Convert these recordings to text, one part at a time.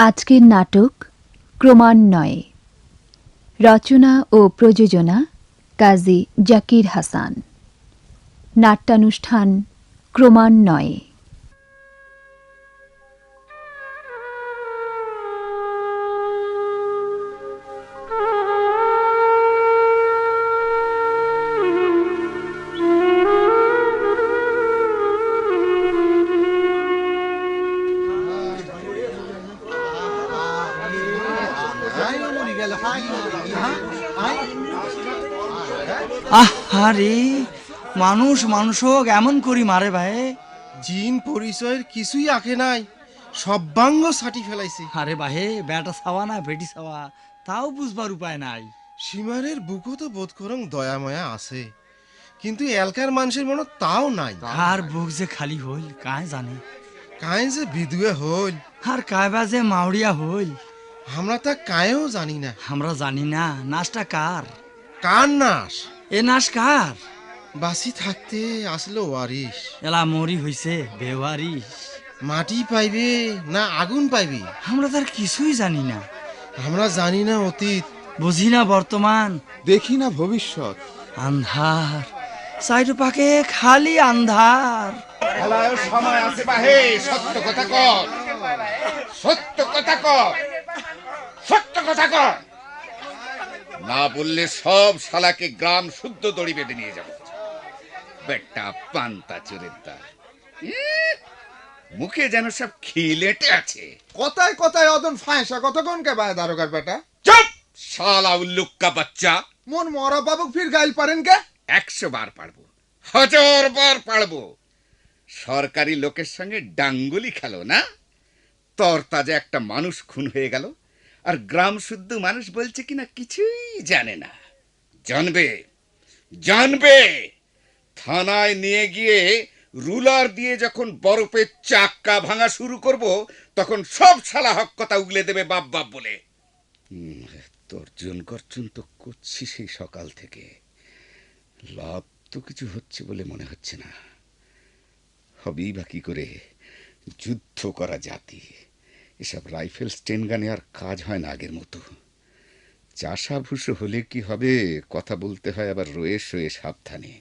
আজকের নাটক ক্রমান্বয়ে। রচনা ও প্রযোজনা কাজী জাকির হাসান। নাট্যানুষ্ঠান ক্রমান্বয়ে। আরে মানুষ মানুষক এমন করি মারে ভাই। জিন পরিচয়ের কিছুই আঁকে নাই, সব বাঙ্গ ছাটি ফেলাইছে। আরে ভাই বেটা ছাওয়া না বেটি ছাওয়া তাও বুঝবার উপায় নাই। সীমারের বুকও তো বোধ করং দয়া মায়া আছে, কিন্তু এলকার মানুষের মনে তাও নাই। আর বুক যে খালি হইল কায় জানে, কায় যে বিদুয়ে হইল আর কায়বা যে মাউরিয়া হইল আমরা তা কায়েও জানি না। আমরা জানি না। নাচটা কার? কার নাশ? এ নাচ কার? বাসি থাকতে আসলো ওয়ারিস। এলা মরি হইছে বেওয়ারিস। মাটি পাইবে না আগুন পাইবে আমরা তার কিছুই জানি না। আমরা জানি না অতীত, বুঝি না বর্তমান, দেখি না ভবিষ্যৎ। আন্ধার সাইড পাকে খালি আন্ধার। খেলায় সময় আছে বাহে, সত্য কথা কর, সত্য কথা কর, সত্য কথা কর। না বললে সব শালাকে গ্রাম শুদ্ধ দড়ি বেঁধে নিয়ে যাব। বেটা পান্তা চোরের দল, মুখে যেন সব খিলেটে আছে। কথায় কথায় অদন ফাঁসা কতক্ষণ কে বায় দারোগার বেটা? চুপ শালা উল্লুক্কা বাচ্চা। মন মরা বাবুক ফির গাইল পারেন কে? 100 বার পারবো, 1000 বার পারবো। সরকারি লোকের সঙ্গে ডাঙ্গুলি খেলো না? তরতাজা একটা মানুষ খুন হয়ে গেল, আর গ্রাম শুদ্ধ মানুষ বলছে কিনা কিছুই জানে না। জানবে জানবে, থানায় নিয়ে গিয়ে রুলার দিয়ে যখন বরফের চাক্কা ভাঙা শুরু করব, তখন সব শালা হক কথা উগলে দেবে বাপ বাপ বলে। তর্জন গর্জন তো করছি সেই সকাল থেকে, লাভ তো কিছু হচ্ছে বলে মনে হচ্ছে না। হবেই বা কি করে? যুদ্ধ করা জাতি, এসব রাইফেল স্টেন গানে আর কাজ হয় না আগের মতো। চাষা ভুষো হলে কি হবে, কথা বলতে হয় আবার রয়ে শয়ে সাবধানে।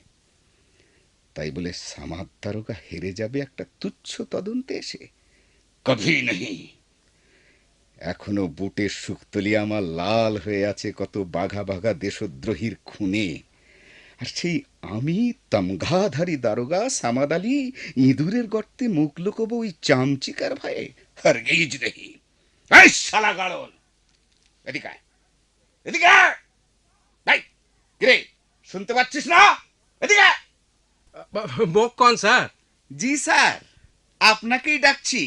তাই বলে সামাদ দারোগা হেরে যাবে একটা তুচ্ছ তদন্তে এসে? কভি নেই। এখনো বুটের শুকতলি আমার লাল হয়ে আছে কত বাঘা বাঘা দেশদ্রোহীর খুনে। আর সেই আমি তামঘাধারী দারোগা সামাদ আলী ইঁদুরের গর্তে মুখ লুকোবো ওই চামচিকার ভয়ে? হরগিজ নেই। এই শালা গাড়ল, এদিকে আয়, এদিকে আয়। ভাই কিরে, শুনতে পাচ্ছিস না? এদিকে আয়। মুখ কোন স্যার? জি স্যার, আপনাকেই ডাকছি।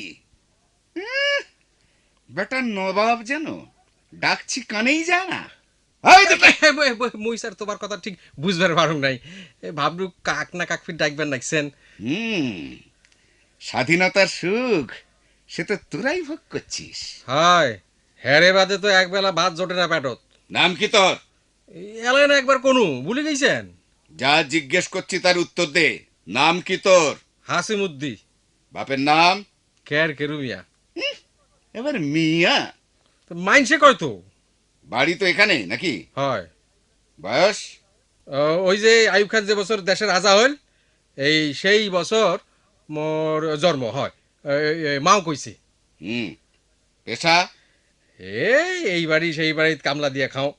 বেটা নবাব যেন ডাকছি কানেই যায় না। মুই স্যার তোমার কথা ঠিক বুঝবার পারুম নাই। ভাবলু কাক না কাক ফির ডাকবেন নাকছেন। স্বাধীনতার সুখ সে তো তোরাই ভোগ করছিস। হয় হেরে বাদে তো একবেলা ভাত জোটে না পেটত। নাম কি তোর? এলেন একবার কোনু ভুলে গেছেন? যা জিজ্ঞেস করছি তার উত্তর দে। নাম কি তোর? হাসিমুদ্দি। বাপের নাম? কের কেরুমিয়া। এবার মিয়া? মাইনসে কয় তো। বাড়ি তো এখানে নাকি? হয়। বয়স? ওই যে আইয়ুব খান যে বছর দেশের রাজা হইল, এই সেই বছর মোর জন্ম হয়। মাও কইছে। পেশা? এই বাড়ি সেই বাড়ি কামলা দিয়ে খাও।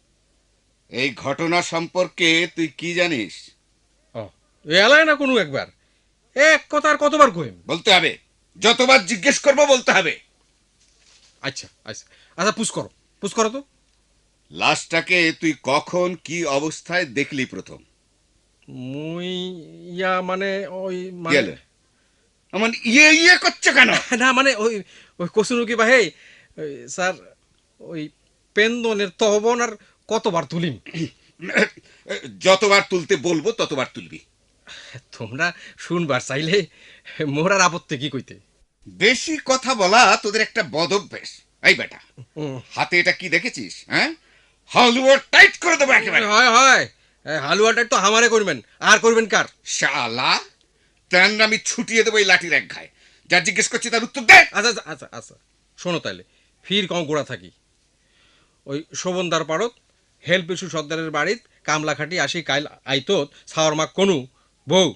এই ঘটনা সম্পর্কে তুই কি জানিস? ও এলাই না কোনো একবার, এক কথার কতবার কইম? বলতে হবে, যতবার জিজ্ঞেস করবো বলতে হবে। আচ্ছা আচ্ছা আচ্ছা, পুশ করো তো। লাশটাকে তুই কখন কি অবস্থায় দেখলি প্রথম? মুই মানে ওই গেলে আমার ইয়ে ইয়ে করছে কেন? না মানে ওই ওই কসুনু কি বাহে স্যার, ওই পেন্দনের তহবন আর কতবার তুলিম। যতবার তুলতে বলবো ততবার তুলবি। তোমরা শুনবার চাইলে মোর আর আপত্তি কি কইতে? বেশি কথা বলা তোদের একটা বদ অভ্যেস। এই বেটা, হাতে এটা কি দেখেছিস? হ্যাঁ, হালুয়া টাইট করে দেবো একেবারে। হয় হয়, হালুয়াটা তো আমারে করবেন, আর করবেন কার? শালা তেন আমি ছুটিয়ে দেবো এই লাঠির এক ঘায়ে। যা জিজ্ঞেস করছি তার উত্তর দে। আচ্ছা আচ্ছা আচ্ছা আচ্ছা, শোনো তাইলে ফির কম গোড়া থাকি ওই শোভনদার পাড়ত হেল্প ইস্যু সর্দারের বাড়িত কামলা খাটি আসি কাইল আইতত ছাওয়ার মাক কোনু বউ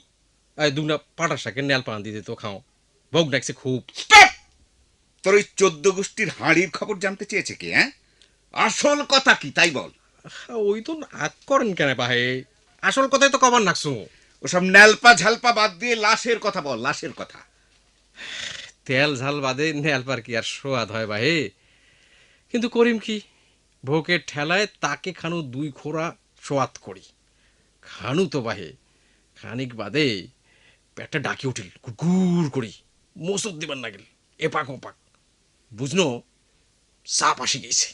এই দুনা পাটার শাকে নেল পান দিতে তো খাও বউ ডাকছে খুব। স্টপ! তোর ওই 14 গোষ্ঠীর হাঁড়ির খবর জানতে চেয়েছে কি? হ্যাঁ, আসল কথা কি তাই বল। ওই তো আগ করেন কেন পাহে, আসল কথাই তো কবার নাকছু। ওসব ন্যালপা ঝালপা বাদ দিয়ে লাশের কথা বল, লাশের কথা। তেল ঝাল বাদে নেলপার কি আর সোয়াদ হয় বাহে, কিন্তু করিম কি ভোকের ঠেলায় তাকে খানু 2 খোরা সোয়াদ করি খানু তো বাহে খানিক বাদে পেটটা ডাকি উঠিল গুড় করি মসুদ দিবার না গেল এপাক ওপাক বুঝনো সাপ আসি গেছে।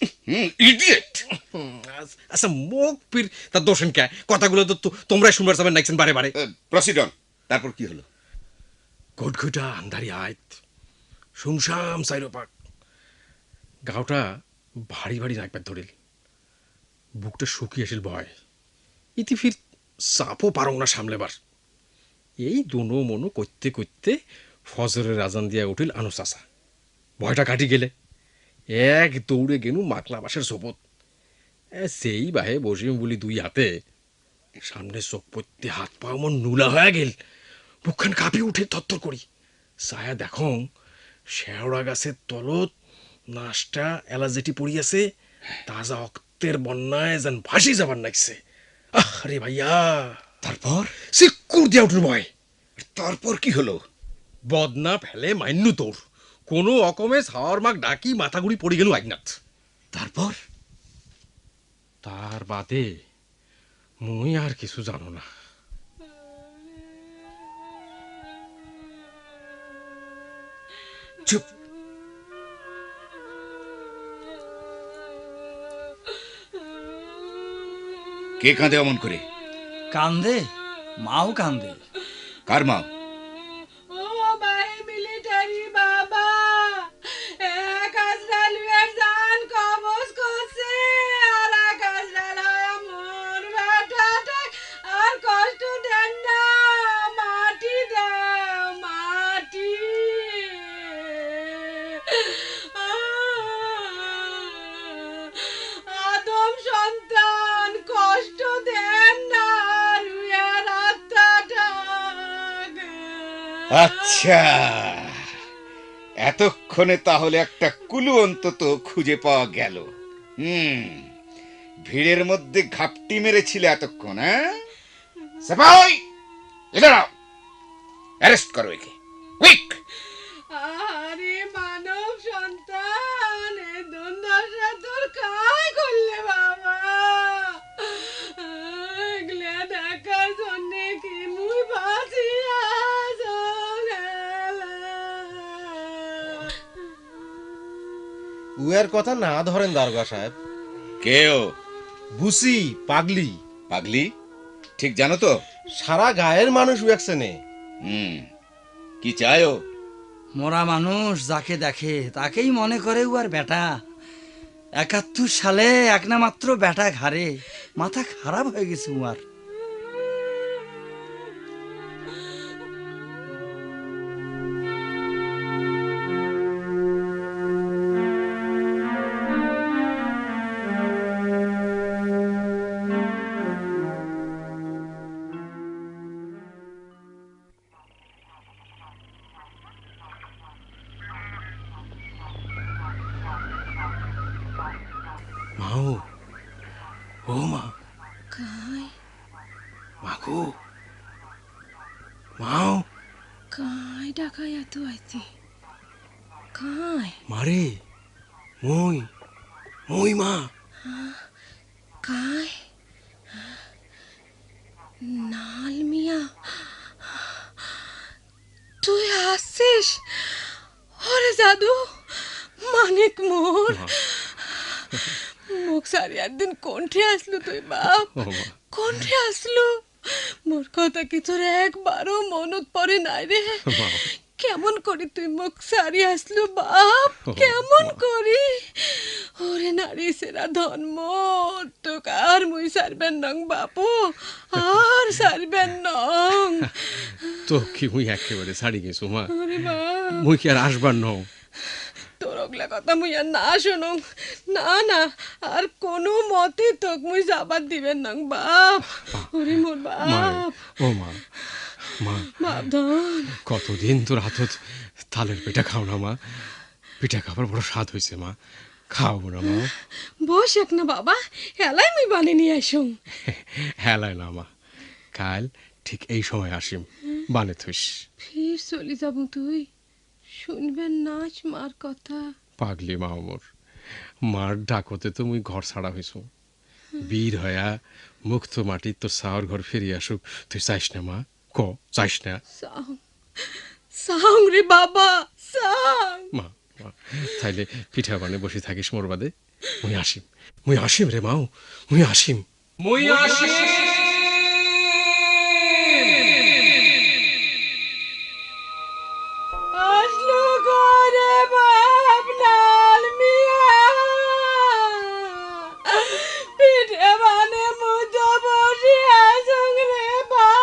ইডিয়েট! আচ্ছা মুখ পীর তার দোষেন কে, কথাগুলো তো তোমরাই শুনবার যাবেন নাইছেন বারে বারে। Proceed on. তারপর কি হলো? ঘটঘটা আন্ধারি আয়ত শুমশাম সাইরোপাক গাওটা ভারী ভারী রাখবার ধরিল, বুকটা শুকিয়ে আসিল ভয়। ইতি ফির সাপও পারং না সামলেবার। এই দোনো মনো করতে করতে ফজরের আজান দিয়া উঠিল আনু চাচা। ভয়টা কাটি গেলে এক দৌড়ে গেনু মাকলা বাসের সোপত। সেই বাহে বসিম বলি 2 হাতে, সামনে চোখ পড়তে হাত পা মন নুলা হয়ে গেল, বুকখান কাঁপি উঠে থরথর করি। ছায়া দেখং শেওড়া গাছের তলত নাশটা এলাজেটি পড়িয়াছে, তাজা অক্তের বন্যায় যেন ভাসি যাবার নাগছে। আরে ভাইয়া! তারপর? সিকুর দিয়া উঠল ভয়। তারপর কি হলো? বদনা ফেলে মাইন্নু তোর কোনো অকমে ছাওয়ার মাক ডাকি মাথাগুড়ি পড়ে গেল আইনাথ। তারপর? তার বাদে মুই আর কিছু জানো না। চুপ! কে কাঁদে অমন করে? কান্দে, মাও কান্দে। কার মা? ও ভাই মিলিটারি বাবা, এক আজরালের জান কবজ করছে আর এক আজরাল আমার বেটাটা আর কষ্ট দেন না, মাটি দাও মাটি। আদম সন্তান কষ্ট দেন না, রুয়ার আত্মাটা। আচ্ছা, এতক্ষণে তাহলে একটা কুলু অন্তত খুঁজে পাওয়া গেল। ভিড়ের মধ্যে ঘাপটি মেরেছিলে এতক্ষণ। হ্যাঁ, সাপাই এদের অ্যারেস্ট করো একে, কুইক! আরে মানব সন্তান, এ দুর্দশা তোর কাই করলে বাবা? এগুলা দেখার জন্যে কি মুই বাঁচিয়া উয়ার কথা না ধরেন দারোগা সাহেব। কেও? বুসি পাগলি। পাগলি? ঠিক জানো তো? সারা গায়ের মানুষ উয়াকছে নে। কি চায়ও? মরা মানুষ যাকে দেখে তাকেই মনে করে উয়ার বেটা। 71 সালে এক না মাত্র বেটা ঘাড়ে, মাথা খারাপ হয়ে গেছে উয়ার। মাও, ও মা, কাই মাগো, মাও, কাই ডাকাই এত আইতি কাই মারে, মই, মই মা। কাই নাল মিয়া, তুই আসছিস? ওরে জাদু মানিক মোর মুখ সারিয়ার দিন কোনঠে আসলো তুই বাপ? ও মা, কোনঠে আসলো? মোর কথা কি তোর একবারও মনত পড়ে নাই রে? মা, কেমন করি তুই মুখ সারি আসলো বাপ? কেমন করি? ওরে নারী সেরা ধর্ম তোকে আর মুই সারবেন নং বাপু, আর সারবেন নং। তো কি মুই একেবারে ছাড়ি গেছো মা? ওরে বাপ, মুই কি আর আসবার ন? তোর ওগলা কথা মুই আর না শুনুম। না না, আর কোনো মতে তোক মুই যাবার দিবেন না বাপ। ওরে মোর মা বাপ, ও মা, মা বাপ ধন। কতদিন তোর হাতত তালের পিঠা খাও না মা? পিঠা খাবার বড় স্বাদ হয়েছে মা, খাওয়াবো না মা? বস এক না বাবা, হেলাই মুই বানিয়ে নিয়ে আসুম। হেলায় না মা, কাল ঠিক এই সময় আসিম, বানে থইস। ফির চলে যাব তুই, শুনবেন নাচ মার কথা। পাগলি মা ওমর, মার ডাকতে তো মুই ঘর ছাড়া হইছ। বীর হয়া মুক্ত মাটি তোর সাওর ঘর ফিরিয়ে আসুক, তুই চাইস না মা? ক চাইস না? সাং সাং রে বাবা, সাং। মা মা, তাইলে পিঠা বানে বসে থাকিস মোর বাদে। মুই আসিম রে মাও, মুই আসিম। আসলো ঘরে বাপ লাল মিয়া, পিঠে বানে মুজো বসে আসুক রে বাপ।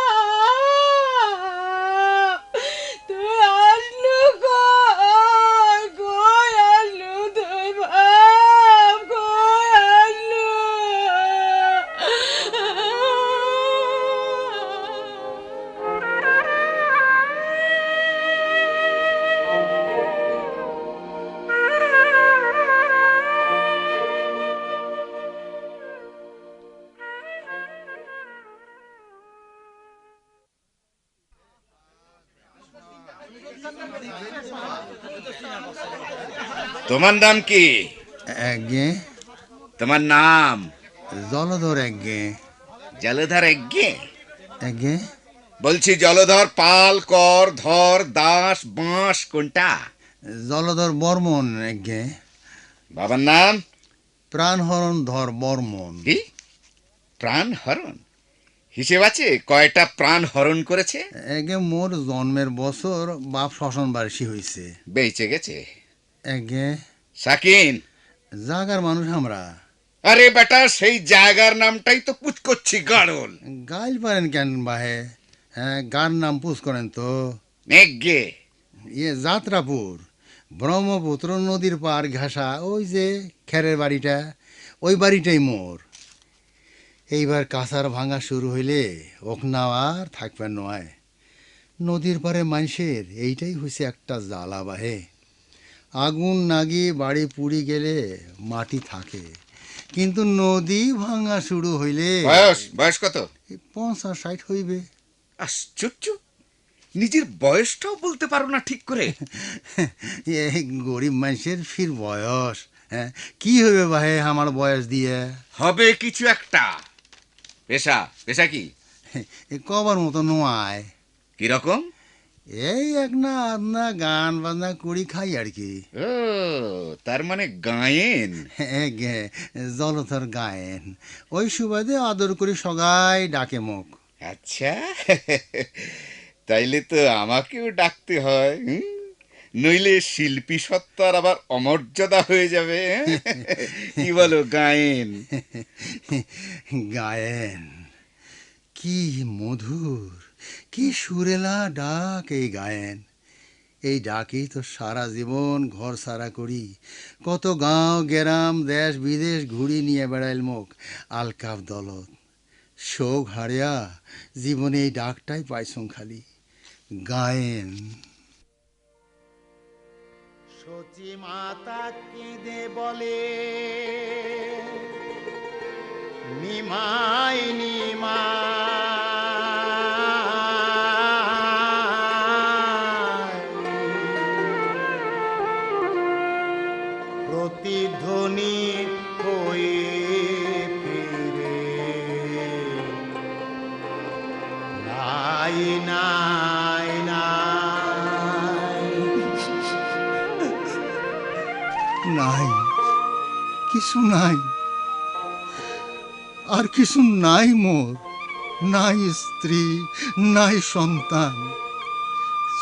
তুই আসলো কই, কই আসলো তুই বাপ, কই আসলো? তোমার নাম কি? একগে তোমার নাম? জলধর একগে জলধর একগে? একগে বলছি জলধর পাল, কর, ধর, দাস, বাঁশ কোনটা? জলধর বর্মন একগে বাবার নাম? প্রাণহরণ ধর বর্মন। কি প্রাণ হরণ? হিসেব আছে কয়টা প্রাণ হরণ করেছে? এগে মোর জন্মের বছর বাপ শ্মশান বার্ষি হইছে। বেঁচে গেছে? এগে সাকিন? জাগার মানুষ আমরা। আরে বেটা, সেই জায়গার নামটাই তো পুছ করছি, গাড়ল। গাইল পারেন কেন বাহে? হ্যাঁ, গার নাম পুষ করেন তো। নেগে যাত্রাপুর, ব্রহ্মপুত্র নদীর পার ঘাসা ওই যে খেরের বাড়িটা, ওই বাড়িটাই মোর। এইবার কাঁচার ভাঙা শুরু হইলে ওখনাও আর থাকবে নয়। নদীর পারে মানুষের এইটাই হয়েছে একটা জ্বালা বাহে। আগুন নাগি বাড়ি পুড়ি গেলে মাটি থাকে, কিন্তু নদী ভাঙা শুরু হইলে বয়স বয়স কত? 50-60 হইবে। আশ্চর্য, নিজের বয়সটাও বলতে পারো না ঠিক করে। এই গরিব মানুষের ফির বয়স, হ্যাঁ কি হইবে বাহে আমার বয়স দিয়ে? হবে কিছু একটা। পেশা? পেশা কি? কবার মতো নয়। কিরকম? এই এক না আধনা গান বাজনা করি খাই আর কি। ও, তার মানে গায়েন? জলধর গায়েন। ওই সুবাদে আদর করি সগাই ডাকে মুখ। আচ্ছা, তাইলে তো আমাকেও ডাকতে হয়, নইলে শিল্পী সত্তার আবার অমর্যাদা হয়ে যাবে। কি বলো গায়েন? গায়েন কি মধুর, কি সুরেলা ডাক এই গায়েন। এই ডাকেই তো সারা জীবন ঘর সারা করি, কত গাঁও গ্রাম দেশ বিদেশ ঘুরি নিয়ে বেড়াইল মুখ আলকাপ দলত। শোক হারিয়া জীবনে এই ডাকটাই পাইছুম খালি, গায়েন। সচি মাতা কেঁদে বলে, নিমাই নিমাই, প্রতিধ্বনি হয়ে ফিরে নাই নাই নাই। নাই, কিছু নাই, আর কিছু নাই মোর। নাই স্ত্রী, নাই সন্তান,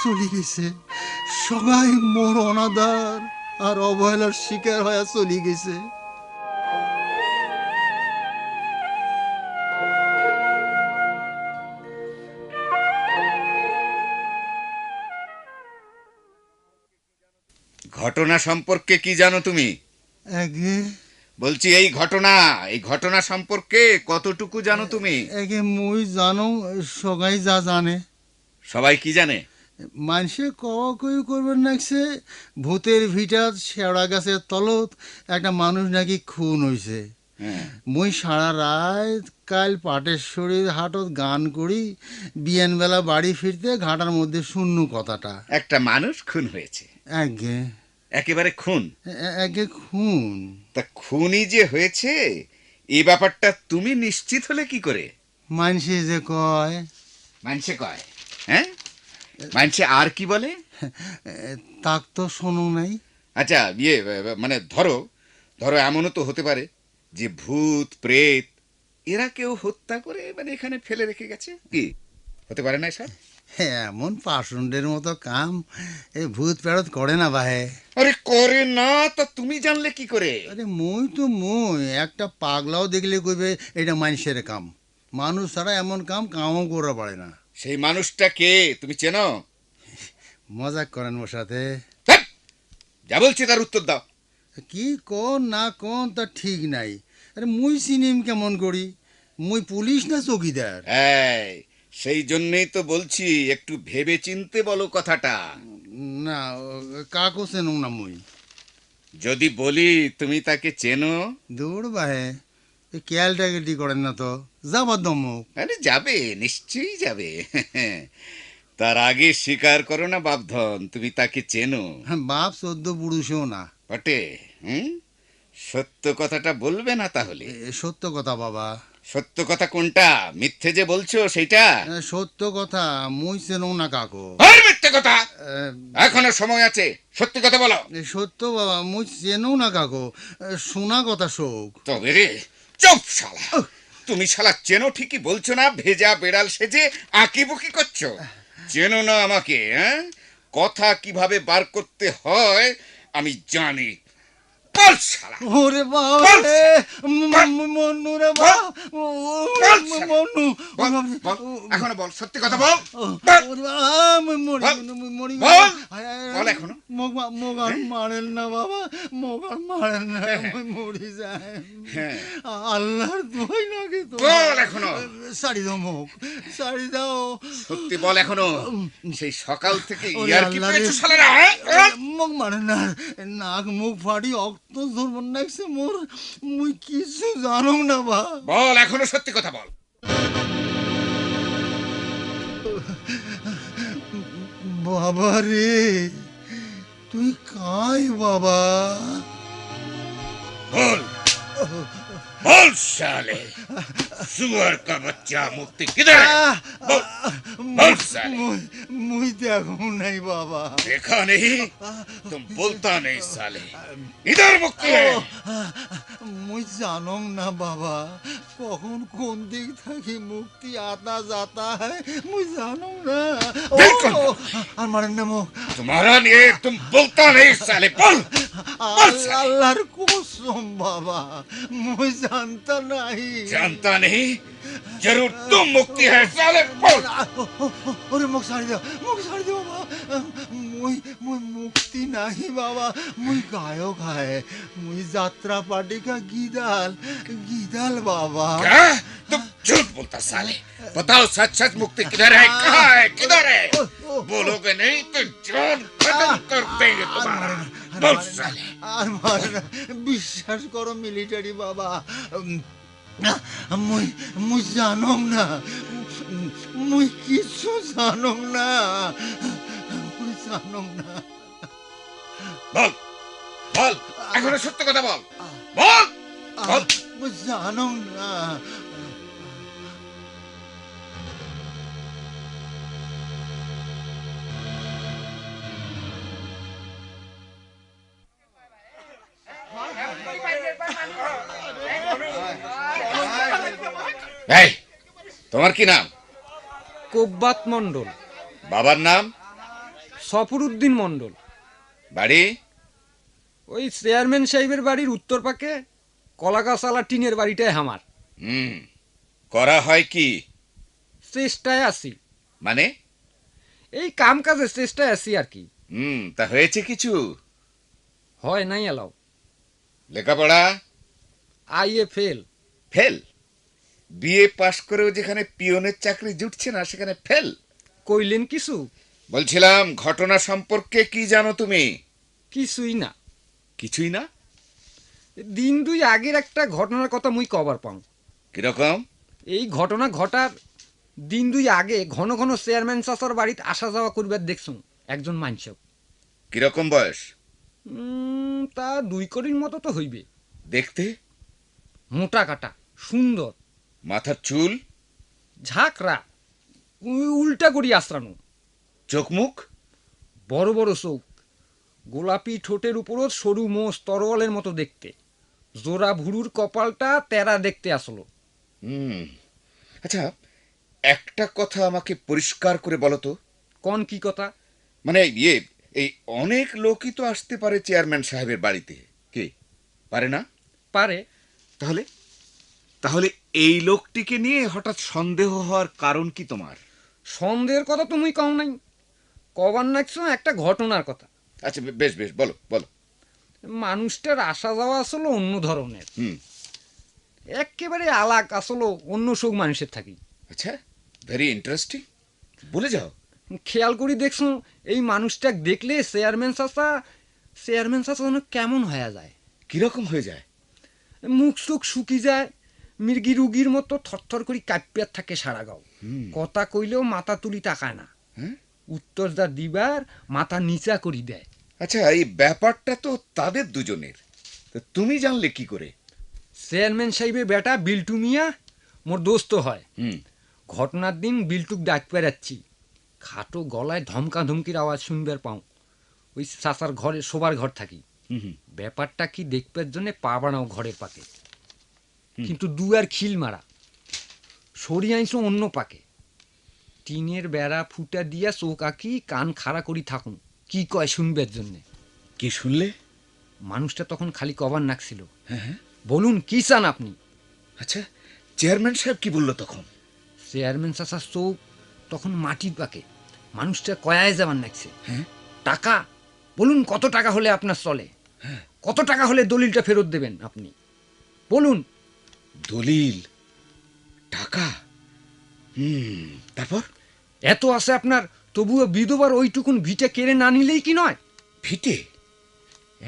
চলে গেছে সবাই মোর অনাদার আর অবহেলার শিকার হয়ে চলে গেছে। ঘটনা সম্পর্কে কি জানো তুমি? আগে বলছি এই ঘটনা সম্পর্কে কতটুকু জানো তুমি? আগে মুই জানো সবাই যা জানে। সবাই কি জানে? মানুষে কওয়া কই করবেন নাকছে ভূতের ভিটাত শেওড়া গাছের তলত একটা মানুষ নাকি খুন হইছে। হ্যাঁ। মুই সারা রাত কাল পাটেশ্বরীর হাটত গান করি, বিয়ানবেলা বাড়ি ফিরতে ঘাটার মধ্যে শূন্য কথাটা। একটা মানুষ খুন হয়েছে? আগে একেবারে খুন? আগে খুন। তা খুনই যে হয়েছে এই ব্যাপারটা তুমি নিশ্চিত হলে কি করে? মানুষে যে কয়। মানছে কয়? হ্যাঁ, মানছে আর কি বলে? তাক তো শোনো নাই। আচ্ছা মানে ধরো এমনও তো হতে পারে যে ভূত প্রেত এরা কেউ হত্যা করে মানে এখানে ফেলে রেখে গেছে, কি হতে পারে না সব? এমন পাষণ্ডের মতো কাম এই ভূত প্রেরত করে না ভাই। আরে করে না, তা তুমি জানলে কি করে? আরে মুই একটা পাগলাও দেখলে কইবে এটা মানুষের কাম। মানুষ ছাড়া এমন কামও করা পারে না। সেই মানুষটা কে তুমি চেনো? মজাক করেন ওর সাথে। ধ্যাৎ, যা বলছি তার উত্তর দাও। কি কোন না কোন তা ঠিক নাই। আরে মুই চিনিম কেমন করি? মুই পুলিশ না চৌকিদার? এই, সেই জন্যই তো বলছি একটু ভেবে চিনতে বলো কথাটা। না, কাকো চেনো না মুই। যদি বলি তুমি তাকে চেনো? দৌড় বাহে খেয়ালটাকেটি করেন না তো, যাবার দমক। আরে যাবে, নিশ্চয়ই যাবে। তার আগে স্বীকার করো না বাপধন, তুমি তাকে চেনো? বাপ 14 পুরুষও না বটে। সত্য কথাটা বলবে না তাহলে? সত্য কথা বাবা। সত্য কথা কোনটা? মিথ্যে যে বলছো সেইটা? সত্য কথা মুই চেনো না কাকো। আর মিথ্যে কথা? এখনো সময় আছে, সত্যি কথা বলো। সত্য বাবা, মুই চেনো না কাকো, শোনা কথা শোক। তবে রে, চুপ শালা। তুমি শালা চেনো ঠিকই বলছো না, ভেজা বেড়াল সেজে আঁকিবুকি করছো। চেনো না আমাকে? কথা কিভাবে বার করতে হয় আমি জানি। বল শালা। ওরে বাবা রে, মন্নু রে বাবা, মন্নু। এখনো বল, সত্যি কথা বল। বল এখনো। মোগার মারেন না বাবা, মোগার মারেন না, মরি যায়। আল্লাহর দোহাই লাগে তো। বল এখনো। সারি দাও মুখ, সারি দাও। সত্যি বল এখনো। সেই সকাল থেকে ইয়ার কি পেয়েছো শালারা? মুখ মারেন না, নাক মুখ ফাটি অক্ত ধরবন লাগছে মোর, মুই কিছু জানো না বা। বল এখনো, সত্যি কথা বল। বাবা রে, তুই কাই বাবা? বল বল साले, सुअर का बच्चा, मुक्ति किधर है? बोल बोल साले। मुझे देखो नहीं बाबा। देखा नहीं? तुम बोलता नहीं साले। इधर मुक्ति है। मुझे জানো না বাবা, কখন কোন দিক থেকে মুক্তি আতা जाता है मुझे জানো না। बिल्कुल। আর মারেন না মুখ। तुम्हारा नहीं, तुम बोलता नहीं साले। बोल बोल साले। আল্লাহর কসম বাবা, मुझे जानता नहीं। जानता नहीं? जरूर तुम मुक्ति है साले। बोल। ওরে মুখ ছাড়ি দাও, মুখ ছাড়ি দাও বাবা। মুই মুই মুক্তি নাহি বাবা, মুই গায়ক है, মুই যাত্রা পার্টি का गीदाल गीदाल बाबा। क्या? तुम झूठ बोलता साले। बताओ सच सच मुक्ति किधर है? कहाँ है? किधर है? बोलोगे नहीं तो जान खत्म कर देंगे तुम्हारा। बोल साले। আর মারে না, বিশ্বাস করো মিলিটারি বাবা, মুই মুই জানম না, মুই কিছু জানম না, মুই জানম না। বল বল এখনো সত্য কথা বল। বল বল। মুই জানম না। এই, তোমার কি নাম? কোব্বাত মণ্ডল। বাবার নাম? সফরউদ্দিন মণ্ডল। বাড়ি? ওই চেয়ারম্যান সাহেবের বাড়ির উত্তর পাকে কলাগাছালা টিনের বাড়িটাই আমার। করা হয় কি? চেষ্টায় আছি। মানে? এই কাম কাজের চেষ্টায় আছি আর কি। তা হয়েছে কিছু? হয় নাই এলাও। লেখাপড়া? IA fail. ফেল? বিএ পাশ করেও যেখানে পিয়নের চাকরি জুটছে না সেখানে ফেল? কইলেন কিছু? বলছিলাম ঘটনা সম্পর্কে কি জানো তুমি? কিছুই না। কিছুই না? দিন দুই আগের একটা ঘটনার কথা মুই কবার পাও। কিরকম? এই ঘটনা ঘটার দিন দুই আগে ঘন ঘন চেয়ারম্যান চাচার বাড়িতে আসা যাওয়া করবার দেখছুন একজন মানুষক। কিরকম বয়স? তা 2 কোটির মতো তো হইবে। দেখতে? মোটা কাটা, সুন্দর। মাথার চুল? ঝাঁকড়া, উল্টা করি আশ্রানো। চোখ মুখ? বড় বড় চোখ, গোলাপি ঠোঁটের উপরও সরু মোষ তরোয়ালের মতো দেখতে। জোড়া ভুরুর কপালটা তেরা দেখতে আসলো। আচ্ছা, একটা কথা আমাকে পরিষ্কার করে বলো তো। কোন কি কথা? মানে এই অনেক লোকই তো আসতে পারে চেয়ারম্যান সাহেবের বাড়িতে, কি পারে না? পারে। তাহলে তাহলে এই লোকটিকে নিয়ে হঠাৎ সন্দেহ হওয়ার কারণ কি তোমার? সন্দেহের কথা তুমি কও নাই, কবার নাকছো একটা ঘটনার কথা। আচ্ছা বেশ বেশ, বলো বলো। মানুষটার আসা যাওয়া আসলে অন্য ধরনের, একেবারে আলাক, আসলে অন্য শোক মানুষের থাকি। আচ্ছা, ভেরি ইন্টারেস্টিং, বলে যাও। খেয়াল করি দেখছো এই মানুষটা দেখলে চেয়ারম্যান চাচা যেন কেমন হয়ে যায়। কিরকম হয়ে যায়? মুখ চোখ শুকি যায়, মির্গি রুগীর মতো থরথর করে কাঁপিয়া থাকে সারা গাও। কথা কইলেও মাথা তুলি তাকায় না, উত্তর যা দিবার মাথা নিচা করি দেয়। আচ্ছা, এই ব্যাপারটা তো তাদের দুজনের, তো তুমি জানলে কি করে? চেয়ারম্যান সাহেবের বেটা বিল্টু মিয়া মোর দোস্ত হয়। ঘটনার দিন বিল্টুক ডাক পেরাচ্ছি, খাটো গলায় ধমকা ধমকির আওয়াজ শুনবার পাও। ওই চাচার ঘরে শোবার ঘর থাকি। ব্যাপারটা কি দেখবার জন্য পা বানাও ঘরের পাকে, কিন্তু দুয়ার খিল মারা, সরিয়ে আইসো অন্য পাকে। টিনের বেড়া ফুটা দিয়া চোখ আঁকি কান খাড়া করি থাকুন কি কয় শুনবার জন্যে। কি শুনলে? মানুষটা তখন খালি কবার নাকছিল। বলুন কি চান আপনি? আচ্ছা, চেয়ারম্যান সাহেব কি বললো তখন? চেয়ারম্যান চাচার চোখ তখন মাটির পাকে, মানুষটা কয়ায় যাবার নাকছে। টাকা বলুন, কত টাকা হলে আপনার চলে? কত টাকা হলে দলিলটা ফেরত দেবেন আপনি বলুন? দলিল? টাকা? তারপর? এত আছে আপনার, তবুও বিধবার ওইটুকুন ভিটে কেড়ে না নিলেই কি নয়? ভিটে?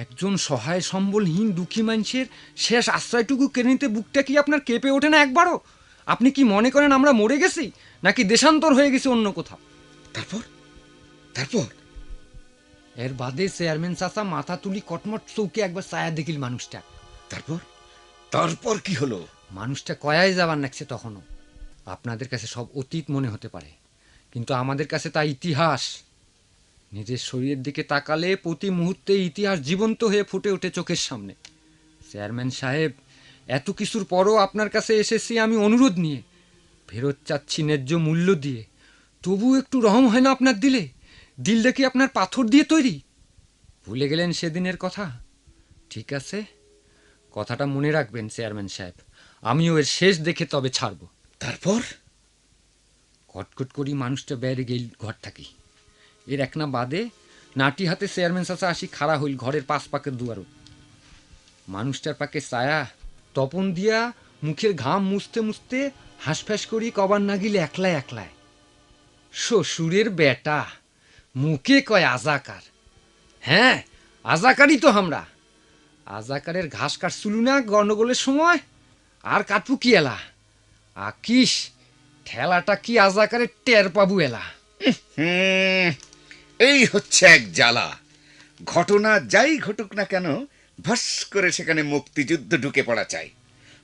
একজন সহায় সম্বলহীন দুঃখী মানুষের শেষ আশ্রয়টুকু কেড়ে নিতে বুকটা কি আপনার কেঁপে ওঠে না একবারও? আপনি কি মনে করেন আমরা মরে গেছি, নাকি দেশান্তর হয়ে গেছি অন্য কোথাও? তারপর? তারপর? এর বাদে চেয়ারম্যান চাচা মাথা তুলি কটমট চৌকে একবার ছায়া দেখিল মানুষটা। তারপর? তারপর কি হলো? মানুষটা কয়ায় যাবার নাকছে তখনও। আপনাদের কাছে সব অতীত মনে হতে পারে, কিন্তু আমাদের কাছে তা ইতিহাস। নিজের শরীরের দিকে তাকালে প্রতি মুহূর্তে ইতিহাস জীবন্ত হয়ে ফুটে ওঠে চোখের সামনে। চেয়ারম্যান সাহেব, এত কিছুর পরও আপনার কাছে এসেছি আমি অনুরোধ নিয়ে, ফেরত চাচ্ছি ন্যায্য মূল্য দিয়ে। তবু একটু রহম হয় না আপনার দিলে? দিলটা কি আপনার পাথর দিয়ে তৈরি? ভুলে গেলেন সেদিনের কথা? ঠিক আছে, কথাটা মনে রাখবেন চেয়ারম্যান সাহেব, আমিও এর শেষ দেখে তবে ছাড়ব। তারপর? কটকট করি মানুষটা বেড়ে গেল ঘর থাকি। এর এক না বাদে নাটি হাতে চেয়ারম্যান চাচা আসি খাড়া হইল ঘরের পাশ পাকের দুয়ারও। মানুষটার পাকে ছায়া তপন দিয়া মুখের ঘাম মুছতে মুছতে হাঁসফ্যাঁস করি কবার না গিলে একলায় একলায়। শ্বশুরের বেটা, মুখে কয় আজাকার। হ্যাঁ, আজাকারই তো আমরা। আজাকারের ঘাস কাটছুলু না গন্ডগোলের সময়, আর কাটবু কি এলা? আকিস ঠেলাটা কি আজাকারের টের পাবু এলা? এই হচ্ছে এক জ্বালা। ঘটনা যাই ঘটুক না কেন, ভাস করে সেখানে মুক্তিযুদ্ধ ঢুকে পড়া চাই।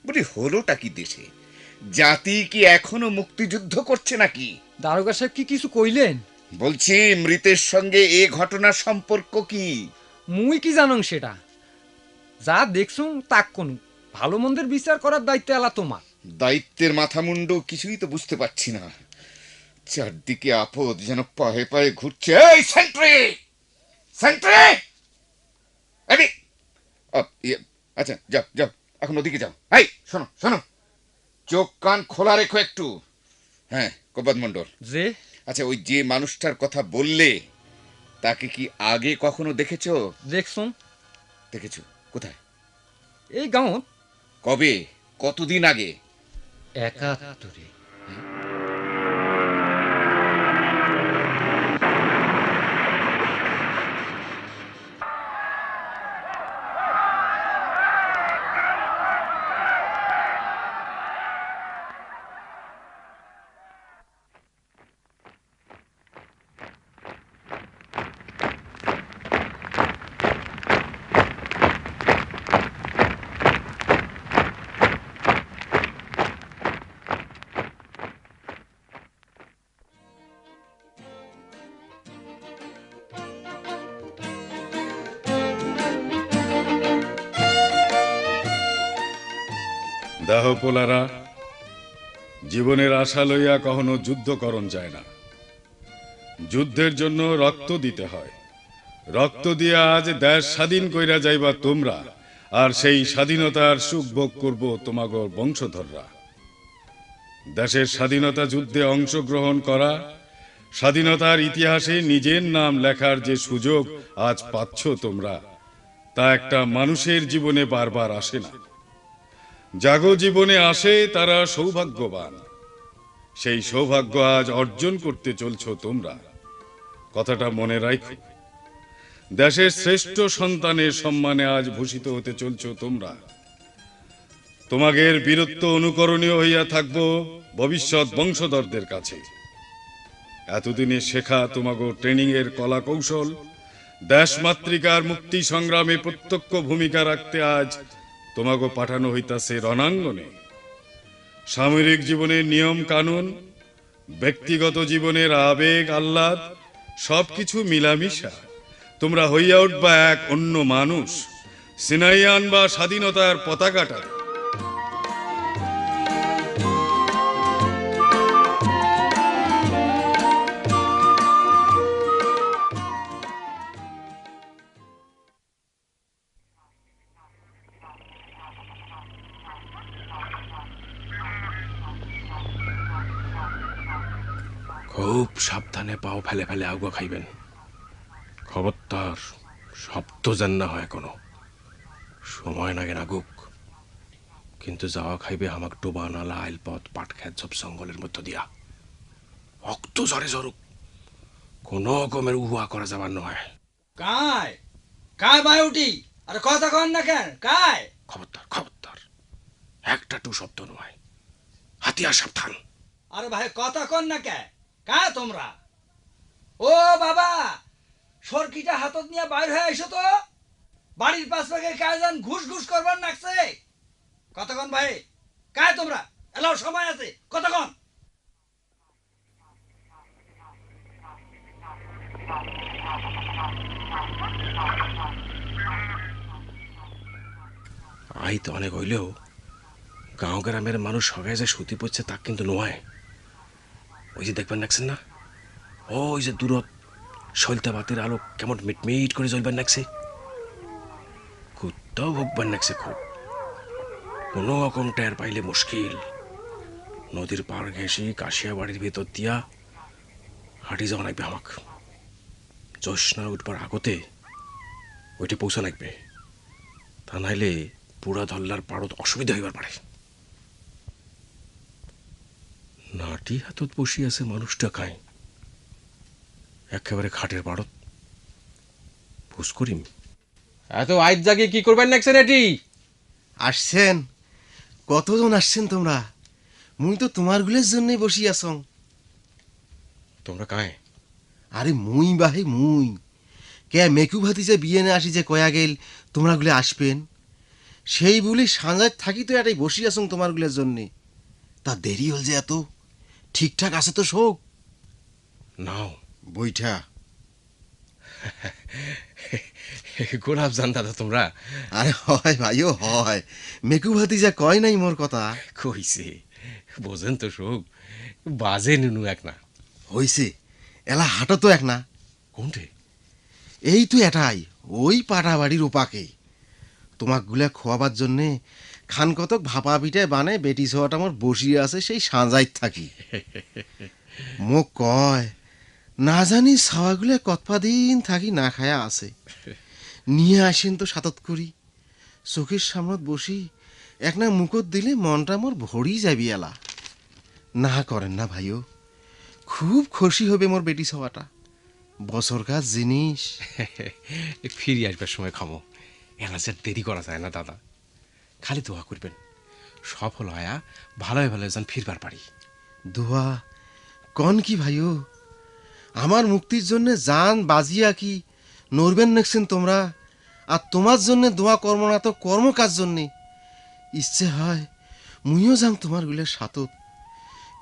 বলি হলোটা কি দেশে? জাতি কি এখনো মুক্তিযুদ্ধ করছে নাকি? দারোগা সাহেব কি কিছু কইলেন? বলছি, মৃতের সঙ্গে এ ঘটনার সম্পর্ক কি? মুই কি জানং সেটা? যা দেখছুন তাক কোনু, ভালো মন্দের বিচার করার দায়িত্ব এলা তোমার। দায়িত্বের মাথামুন্ডু কিছুই তো বুঝতে পারছি না। চারদিকে আপদ যেন পায়ে পায়ে ঘুরছে। এই সেন্ট্রি, সেন্ট্রি! আচ্ছা যাও যাও, এখন ওদিকে যাও। এই শোনো শোনো, চোখ কান খোলা রেখো একটু। হ্যাঁ কবাদ মন্ডল। যে আচ্ছা, ওই যে মানুষটার কথা বললে, তাকে কি আগে কখনো দেখেছো? দেখছুন, দেখেছো? কোথায়? এই গাঁও কবে? কতদিন আগে? 71-এ। দেহ পোলারা, জীবনের আশা লইয়া কখনো যুদ্ধ করণ যায় না। যুদ্ধের জন্য রক্ত দিতে হয়। রক্ত দিয়া আজ দেশ স্বাধীন কইরা যাইবা তোমরা, আর সেই স্বাধীনতার সুখ ভোগ করব তোমাগো বংশধররা। দেশের স্বাধীনতা যুদ্ধে অংশগ্রহণ করা, স্বাধীনতার ইতিহাসে নিজের নাম লেখার যে সুযোগ আজ পাচ্ছ তোমরা, তা একটা মানুষের জীবনে বারবার আসে না। জাগো জীবনে আসে তারা সৌভাগ্যবান। সেই সৌভাগ্য আজ অর্জন করতে চলছো তোমরা। কথাটা মনে রাখো। দেশের শ্রেষ্ঠ সন্তানের সম্মানে আজ ভূষিত হতে চলছো তোমরা। তোমাদের বীরত্ব অনুকরণীয় হইয়া থাকবো ভবিষ্যৎ বংশধরদের কাছে। এতদিনে শেখা তোমাগো ট্রেনিং এর কলা কৌশল দেশমাতৃকার মুক্তি সংগ্রামে প্রত্যক্ষ ভূমিকা রাখতে আজ তোমাগো পাঠানো হইতাছে রণাঙ্গনে। সামরিক জীবনের নিয়ম কানুন, ব্যক্তিগত জীবনের আবেগ আহ্লাদ সবকিছু মিলামিশা তোমরা হইয়া উঠবা এক অন্য মানুষ। সিনাইয়া আনবা স্বাধীনতার পতাকাটা। খুব সাবধানে পাও ফেলে ফেলে আগুয়া খাইবেন। খবরদার শব্দ যেন না হয় কোনো। সময় নাগে নাগুক, কিন্তু যাওয়া খাইবে হামাক ডোবা নালা আইলপথ পাট খেত সব জঙ্গলের মধ্য দিয়া। অক্ত ঝরে ঝরুক, কোনো রকমের উহা করা যাবার নয়। কায় কায় ভাই উঠি, আরে কথা কন না কেন? কায়? খবরদার খবরদার, একটা টু শব্দ নয়। হাতিয়ার সাবধান। আরে ভাই কথা কন না কে? কায় তোমরা? ও বাবা, সরকিটা হাতত নিয়ে বাইর হয়ে আইসো তো। বাড়ির পাশ পাকে কায় যান ঘুষ ঘুষ করবার নাকছে। কথা কন ভাই, কায় তোমরা? এলাও সময় আছে, কথা কন। আই তো অনেক হইলেও গাঁও গ্রামের মানুষ সবাই যে সুতি পড়ছে তা কিন্তু নয়। ওই যে দেখবেন নাকছেন না, ওই যে দূরত সলতা বাতির আলো কেমন মিটমিট করে জ্বলবার নাকছে। কুত্তাও ভোগবার নাকছে খুব। কোনো রকম টের পাইলে মুশকিল। নদীর পার ঘেঁষি কাশিয়া বাড়ির ভেতর দিয়া হাঁটি যাওয়া লাগবে আমাক। জ্যোৎস্না উঠবার আগতে ওইটি পৌঁছা লাগবে, তা নাইলে পুরা ধল্লার পাড়ত অসুবিধা হইবার পারে। নাটি হাতত বসি আছে মানুষটা খায় একেবারে খাটের পাড়ত। বুঝ করিম এত আইত জাগে কি করবেন নাকছেন এটি? আসছেন? কতজন আসছেন তোমরা? মুই তো তোমার গুলের জন্যই বসি আছং। তোমরা কায়? আরে মুই বাহে মুই কে মেকু ভাতি যে বিয়ে না আসি যে কয়া গেল তোমরা গুলে আসবেন, সেই বলি সাঁজাত থাকি তো এটাই বসি আছং তোমার গুলের জন্যে। তা দেরি হল যে এত? ঠিকঠাক আছে তো শোক? নাও বইঠা। গোলাপ জান দাদা তোমরা? আরে হয় ভাইও হয়, মেকু ভাতি যা কয় নাই মোর কথা। কইছে বোঝেন তো শোক, বাজে নুনু এক না হইছে। এলা হাঁটো তো এক না। কোনটে? এই তো এটাই, ওই পাটা বাড়ির ওপাকে। তোমাক গুলা খোয়াবার জন্যে খান কতক ভাপা পিঠে বানে বেটি ছোয়াটা আমার বসিয়ে আছে সেই সাঁজাইত থাকি। মোক কয় না জানি ছাওয়াগুলা কতপা দিন থাকি না খায়া আছে। নিয়ে আসেন তো সাতত করি, চোখের সামনত বসি এক না মুখত দিলে মনটা মোর ভরি যাবি এলা। না করেন না ভাইও, খুব খুশি হবে মোর বেটি সবাটা, বছরকার জিনিস। ফিরে আসবার সময় খামো, এলা যে দেরি করা যায় না দাদা। খালি দোয়া করবেন সফল হয়া ভালোই ভালো যেন ফিরবার পারি। দোয়া কন কি ভাইও, আমার মুক্তির জন্য জান বাজিয়া কি নড়বেন নেকছেন তোমরা, আর তোমার জন্য দোয়া কর্ম না তো কর্ম কাজ জন্যে। ইচ্ছে হয় মুইও যাম তোমার গুলের সাতত,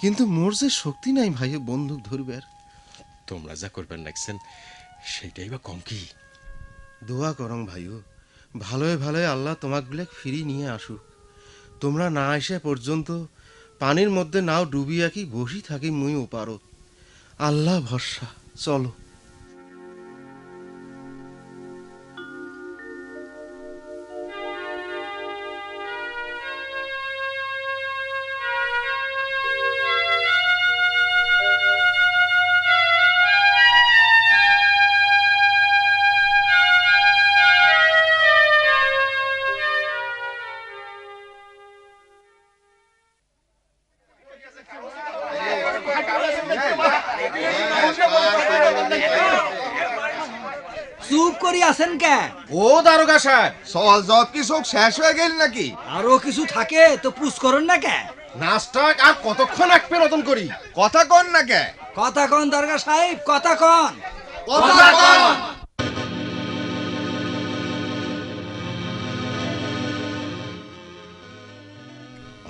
কিন্তু মোর যে শক্তি নাই ভাইও বন্দুক ধরবার। তোমরা যা করবেন লাগছেন সেইটাই বা কম কি। দোয়া করং ভাইও, ভালোয় ভালোয় আল্লাহ তোমাকগুলো ফিরি নিয়ে আসুক। তোমরা না আসা পর্যন্ত পানির মধ্যে নাও ডুবিয়া কি বসি থাকি মুই ওপারত। আল্লাহ ভরসা, চলো। চুপ করি আছেন কে? ও দারোগা সাহেব, সওয়াল জবাব কি সব শেষ হয়ে গেল নাকি? আরো কিছু থাকে তো পুষ করেন না কে? নাচটা আর কতক্ষণ রাখবে নতুন করি? কথা কন না কে? কথা কন দরগা সাহেব, কথা কন। কথা কন।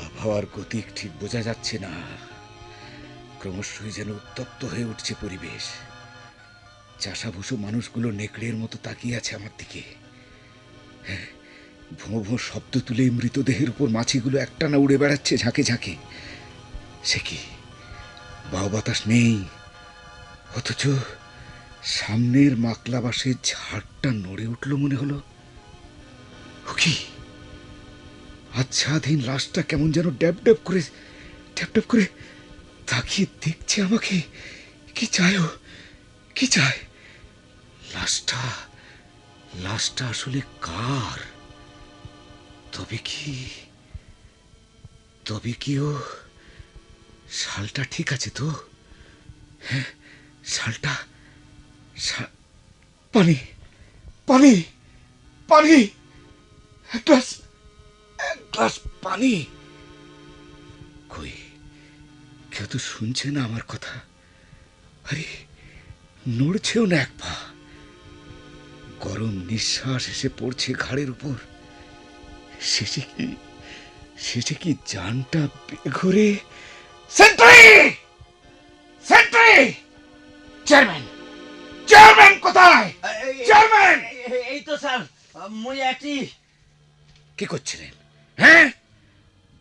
আবহাওয়ার গতি ঠিক বোঝা যাচ্ছে না, ক্রমশই যেন উত্তপ্ত হয়ে উঠছে পরিবেশ। চাষাভুষো মানুষগুলো নেকড়ের মতো তাকিয়ে আছে আমার দিকে। ভোঁ ভোঁ শব্দ তুলে মৃতদেহের উপর মাছিগুলো একটানা উড়ে বেড়াচ্ছে ঝাঁকে ঝাঁকে। সে কি বাউ বাতাস নেই, অথচ সামনের মাকলা বাসের ঝাড়টা নড়ে উঠল মনে হলো। ও কি আচ্ছাধীন লাশটা কেমন যেন ড্যাব ড্যাব করে তাকিয়ে দেখছে আমাকে। কি চায় ও, কি চায়? লাশটা আসলে কার? তবে কি ও শালটা ঠিক আছে তো? হ্যাঁ, শালটা পানি পানি পানি, এক গ্লাস পানি। কই কেউ তো শুনছে না আমার কথা। আরে নড়ছেও না এক পা। গরম নিঃশ্বাস এসে পড়ছে ঘাড়ের উপর। শেষে কি জানটা বেঘরে। চেয়ারম্যান কোথায়? চেয়ারম্যান! এই তো স্যার, মুই একটি। কি করছিলেন? হ্যাঁ,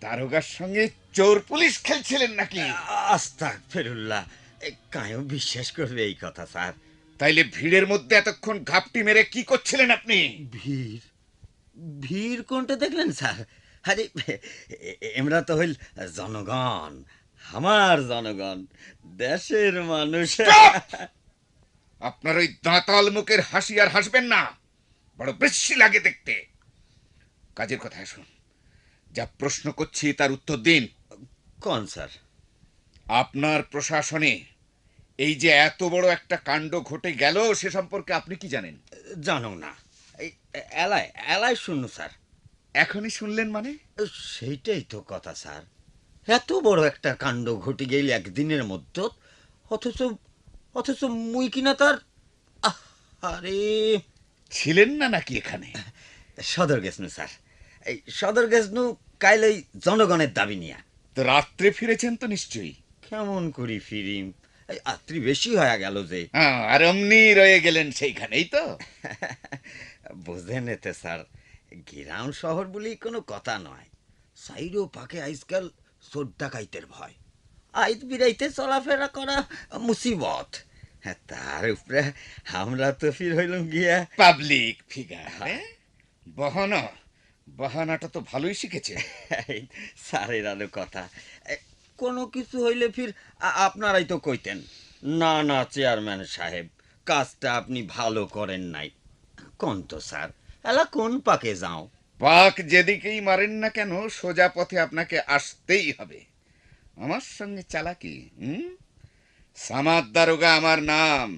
দারোগার সঙ্গে চোর পুলিশ খেলছিলেন নাকি? আস্তাগফিরুল্লাহ, কায়ও বিশ্বাস করবে এই কথা স্যার? তাইলে ভিড়ের মধ্যে এতক্ষণ ঘাপটি মেরে কি করছিলেন আপনি? ভিড় কোনটা দেখলেন স্যার? আরে আমরা তো হইল জনগণ, আমার জনগণ, দেশের মানুষ। আপনার ওই দাঁতাল মুখের হাসি আর হাসবেন না, বড় বেশি লাগে দেখতে। কাজের কথা আসুন, যা প্রশ্ন করছি তার উত্তর দিন। কোন স্যার? আপনার প্রশাসনে এই যে এত বড় একটা কাণ্ড ঘটে গেল, সে সম্পর্কে আপনি কি জানেন? জানো না, এলাই শুনু স্যার। এখনই শুনলেন মানে? সেইটাই তো কথা স্যার, এত বড় একটা কাণ্ড ঘটে গেল একদিনের মধ্যে, অথচ মুই কিনা তার। আরে ছিলেন না নাকি এখানে? সদর গেছনু স্যার, এই সদর গেছনু কাইল এই জনগণের দাবি নিয়া। তো রাত্রে ফিরেছেন তো নিশ্চয়ই? কেমন করি ফিরিম, আত্রি বেশি হয়ে গেল যে। আর অমনি রয়ে গেলেন সেইখানেই তো। বুঝেন এতে স্যার, গ্রাম শহর বলেই কোনো কথা নয়। সাইরও পাকে আজকাল চোর ডাকাইতের ভয়, আইত বিরাইতে চলাফেরা করা মুসিবত। তার উপরে আমরা তো ফির হইলাম গিয়া পাবলিক ফিগার। বাহানাটা তো ভালোই শিখেছে স্যারের আলো কথা। কোনো কিছু হইলে ফির আপনারাই তো কইতেন, না চেয়ারম্যান সাহেব, কাজটা আপনি ভালো করেন নাই। কোন তো স্যার এলা কোন পাকে যাও? পাক যেদিকেই মারেন না কেন সোজা পথে আপনাকে আসতেই হবে। আমার সঙ্গে চালাকি? সামাদ দারোগা আমার নাম।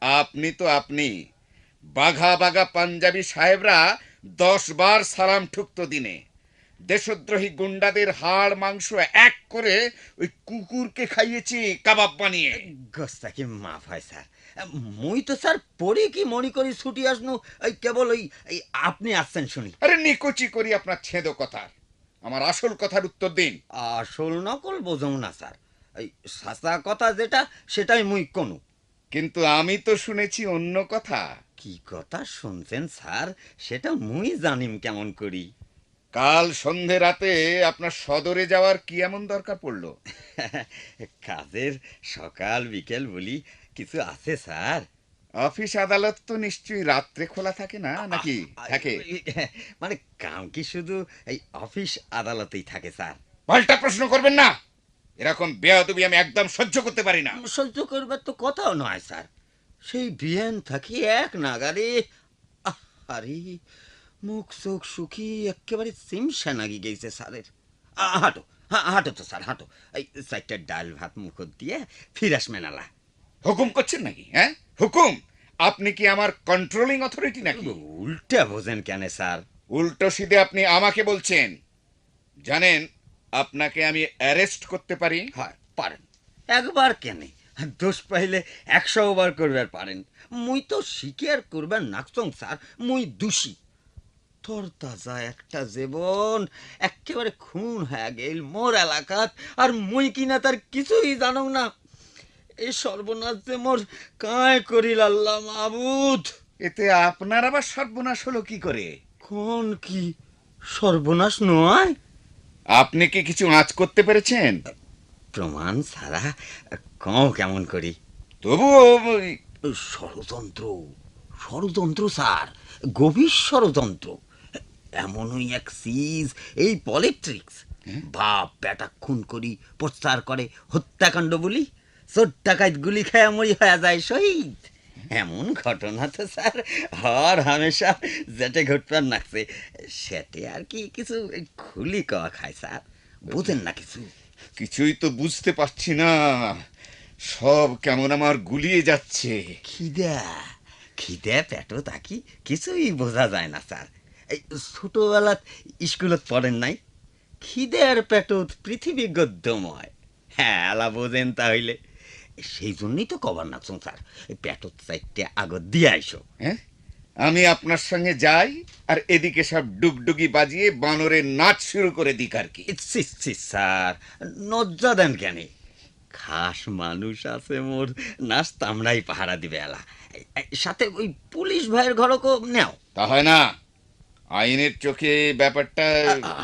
আপনি তো আপনি। বাঘা বাঘা পাঞ্জাবি সাহেবরা 10 বার সালাম ঠুকতো দিনে। দেশদ্রোহী গুন্ডাদের হাড় মাংস এক করে ওই কুকুরকে খাইয়েছি কাবাব বানিয়ে। গোস্তাকি মাফ হয় স্যার, মুই তো স্যার পড়ি কি মনি করি ছুটি আসনু, এই কেবল ওই আপনি আসছেন শুনি। আরে নিকুচি করি আপনার ছেদো কথা, আমার আসল কথার উত্তর দিন। আসল নকল বোঝাও না স্যার, এই সাসা কথা যেটা সেটাই মুই কোনু। কিন্তু আমি তো শুনেছি অন্য কথা। কি কথা শুনছেন স্যার সেটা মুই জানিম কেমন করি? কাল সন্ধে রাতে আপনার সদরে যাওয়ার কি এমন দরকার পড়লো? কাজের সকাল বিকেল বলি কিছু আছে স্যার। অফিস আদালত তো নিশ্চয়ই রাত্রে খোলা থাকে না, নাকি থাকে? মানে কাম কি শুধু এই অফিস আদালতেই থাকে স্যার? পাল্টা প্রশ্ন করবেন না, এরকম বেয়াদবি আমি একদম সহ্য করতে পারি না। সহ্য করবার তো কথাও নয় স্যার, সেই বিয়ান থাকি এক নাগারে আরে মুখ চোখ শুকি একেবারে সিমসা নাগি গেছে স্যারের। হাঁটো হাঁটো তো স্যার হাঁটো, এই 4টা ডাল ভাত মুখত দিয়ে ফিরাস মেনালা। হুকুম করছেন নাকি? হ্যাঁ হুকুম? আপনি কি আমার কন্ট্রোলিং অথরিটি নাকি? উল্টা বোঝেন কেন স্যার? উল্টো সিধে আপনি আমাকে বলছেন। জানেন আপনাকে আমি অ্যারেস্ট করতে পারি? হয় পারেন, একবার কেনে দোষ পাইলে 100 বার করবার পারেন। মুই তো স্বীকার করবার নাকসং স্যার, মুই দোষী। তোর তাজা একটা জীবন একেবারে খুন হয়ে গেল মোর এলাকাত, আর মুই কিনা তার কিছুই জানো না। এই সর্বনাশ যে মোর কায় করিল আল্লাহ মাবুদ। এতে আপনার আবার সর্বনাশ হলো কি করে? কোন কি সর্বনাশ নয়? আপনি কি কিছু আঁচ করতে পেরেছেন? প্রমাণ ছাড়া কও কেমন করি? তবুও ষড়যন্ত্র, ষড়যন্ত্র স্যার, গভীর ষড়যন্ত্র। এমনই এক সিজ এই পলিট্রিক্স। বাপ বেটা খুন করি প্রচার করে হত্যাকাণ্ড বলি, চোর ডাকাত গুলি খায় মরি হয়ে যায় শহীদ। এমন ঘটনা তো স্যার হর হামেশা যেটে ঘটবার নাকছে সেটে আর কি কিছু খুলি কওয়া খায় স্যার, বুঝেন না কিছু? কিছুই তো বুঝতে পারছি না, সব কেমন আমার গুলিয়ে যাচ্ছে। খিদা খিদে পেটো তাকি কিছুই বোঝা যায় না স্যার। এই ছোটবেলাত স্কুলত পড়েন নাই? খিদের পেটত পৃথিবী গদ্যময়। হ্যাঁ এলা বোঝেন তাহলে। সেই জন্যই তো কবার নাচুন স্যার, পেটত 4টে আগত দিয়ে আইসো। হ্যাঁ আমি আপনার সঙ্গে যাই আর এদিকে সব ডুগডুগি বাজিয়ে বানরের নাচ শুরু করে দিক আর কি। স্যার নজ্জা দেন কেন? খাস মানুষ আছে মোর, নাচ তামড়াই পাহারা দিবে এলা। সাথে ওই পুলিশ ভাইয়ের ঘরকও নেও। তা হয় না, আইনের চোখে ব্যাপারটা।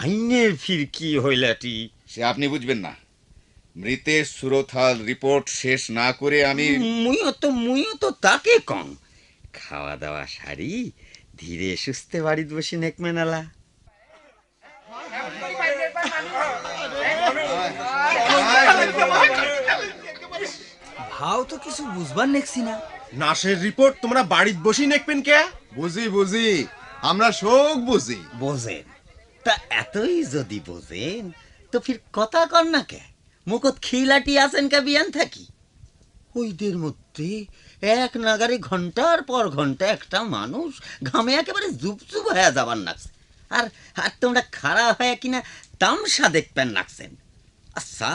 আইনের ফির কি হইলাটি? সে আপনি বুঝবেন না। মৃতের সুরথাল রিপোর্ট শেষ না করে আমি মুইও তো তাকে কম। খাওয়া দাওয়া সারি ধীরে সুস্থে বাড়িতে বসে নেক মেনালা। ভাও তো কিছু বুঝবার নেকছি না। নাশের রিপোর্ট তোমরা বাড়িতে বসি নেকবেন কে? বুঝি বুঝি, আমরা শোক বুঝি। বোঝেন তা এতই যদি বোঝেন তো ফির কথা কর না কে? মুখত খিলাটি আছেন কে বিয়ান থাকি? ওইদের মধ্যে এক নাগারে ঘন্টার পর ঘন্টা একটা মানুষ ঘামে একেবারে জুপজুপ হয়ে যাবার নাকছে, আর আর তোমরা খাড়া হয়ে কিনা তামসা দেখবেন নাকছেন। আচ্ছা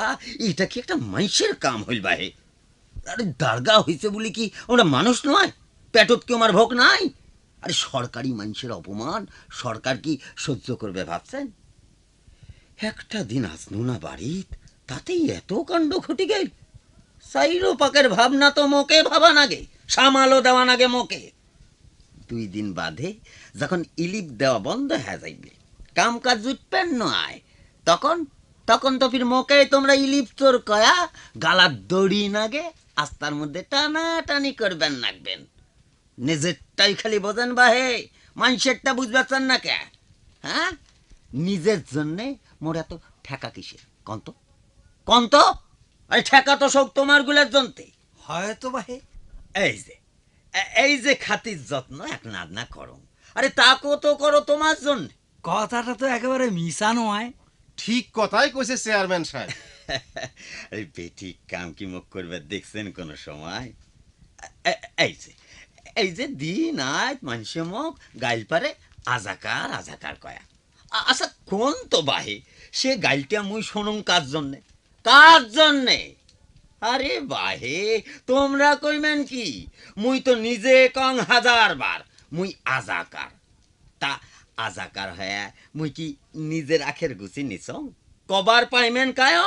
এটা কি একটা মানুষের কাম হইল বাহে? আরে দারগা হইছে বলি কি ওরা মানুষ নয়? পেটত কি আমার ভোগ নাই? আরে সরকারি মানুষের অপমান সরকার কি সহ্য করবে ভাবছেন? একটা দিন আসনু না বাড়িত, তাতেই এত কাণ্ড ঘটে গেল। সাইরো পাকের ভাবনা তো মোকে ভাবা নাগে, সামালও দেওয়া নাগে মোকে। 2 দিন বাদে যখন ইলিপ দেওয়া বন্ধ হয়ে যাইবে, কাম কাজ জুটবেন নয়, তখন তখন তো ফির মোকে তোমরা ইলিপ চোর কয়া গালার দড়ি নাগে আস্তার মধ্যে টানা টানি করবেন নাগবেন। নিজেরটাই খালি বোঝেন বাহে, মানুষেরটা বুঝবার চান না কে? হ্যাঁ নিজের জন্যে মোর এত ঠেকা কিসের কন্ত কন্ত? আরে ঠেকা তো সব তোমার গুলার জন্যে হয়তো বাহে। এই যে এই যে খাতির যত্ন এক না করো, আরে তাকেও তো করো তোমার জন্য। কথাটা তো একেবারে মিশা নয়। ঠিক কথাই কইছে চেয়ারম্যান সাহেব। আরে বেটি কাম কি মুখ করবে দেখছেন কোন সময়? এই যে দিন আজ মানুষে মুখ গাইল পারে আজাকার আজাকার কয়া। আচ্ছা কোন তো বাহে সে গাইলটা মুই শোনুম কার জন্যে? কার জন্যে? আরে বাহে তোমরা কইমেন কি? মুই তো নিজে কং 1000 বার মুই আজাকার। তা আজাকার হ্যাঁ মুই কি নিজের আখের গুছি নিছং? কবার পাইমেন কায়?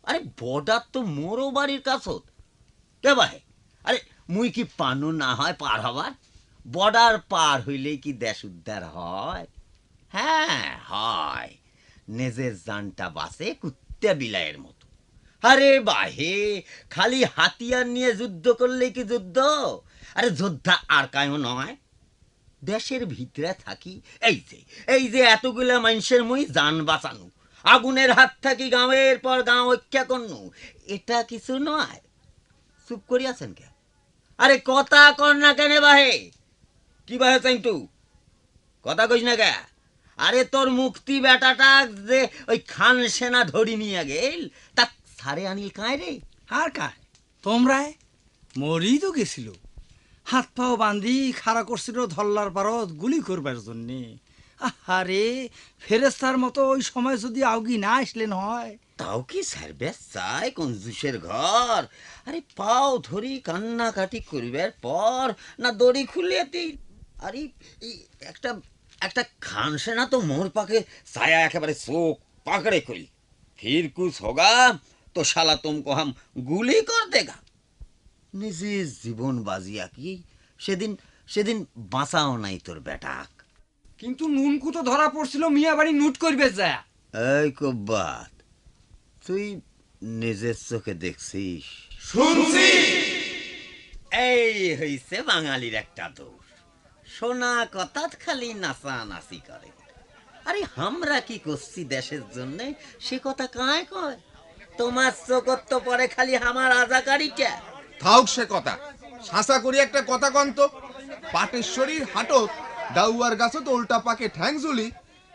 আরে বর্ডার তো মোরও বাড়ির কাছত কে বাহে। আরে মুই কি পানু না হয় পার হবার? বর্ডার পার হইলেই কি দেশ উদ্ধার হয়? হ্যাঁ হয়, নিজের জানটা বাঁচে কুত্তা বিলাইয়ের মতো। আরে বাহে খালি হাতিয়ার নিয়ে যুদ্ধ করলে কি যুদ্ধ? আরে যোদ্ধা আর কায়ও নয়। দেশের ভিতরে থাকি এই যে এতগুলা মানুষের মুই জান বাঁচানো, আগুনের হাত থাকি গাঁয়ের পর গাঁও ঐক্যা করনু, এটা কিছু নয়? চুপ করি আছেন কে? আরে কথা কর না কেন বাহে? কি বাহে চাইটু কথা কইস না কে? আরে তোর মুক্তি বেটাটা যে ওই খান সেনা ধরি নিয়ে গেল তা সারে আনিল কায় রে? আর কায় তোমরাই মরি তো গেছিল, হাত পাও বান্ধি খাড়া করছিল ধল্লার পারত গুলি করবার জন্যে। আরে ফেরেস্তার মতো ওই সময় যদি আউগি না আসলেন হয়। তাও কি সার্ভিস চাই কঞ্জুসের ঘর? আরে পাও ধরি কান্নাকাটি করিবার পর না দড়ি খুলিয়ে দিই? আরে একটা একটা খান সেনা তো মোর পাকে ছায়া একেবারে চোখ পাকড়ে করি, ফির কুছ হোগা তো শালা তুমকো হাম গুলি কর দেগা। নিজের জীবন বাজিয়া কি সেদিন বাঁচাও নাই তোর বেটাক। কিন্তু নুনকু তো ধরা পড়ছিল মিয়া বাড়ি নুট করবে যা। এই কব্বাত তুই নিজের চোখে দেখছিস? শুনছি। এই হইছে বাঙালির একটা দোষ, সোনা কথাত খালি নাচানাচি করে। আরে আমরা কি করছি দেশের জন্য সে কথা কায় কয়? তোমার চোখত তো পরে খালি আমার আজাকারিটা। থাক সে কথা, শাসা করি একটা কথা কন্ত। পাটেশ্বরীর হাটত ডাউয়ার গাছত উল্টা পাকে ঠ্যাং ঝুলি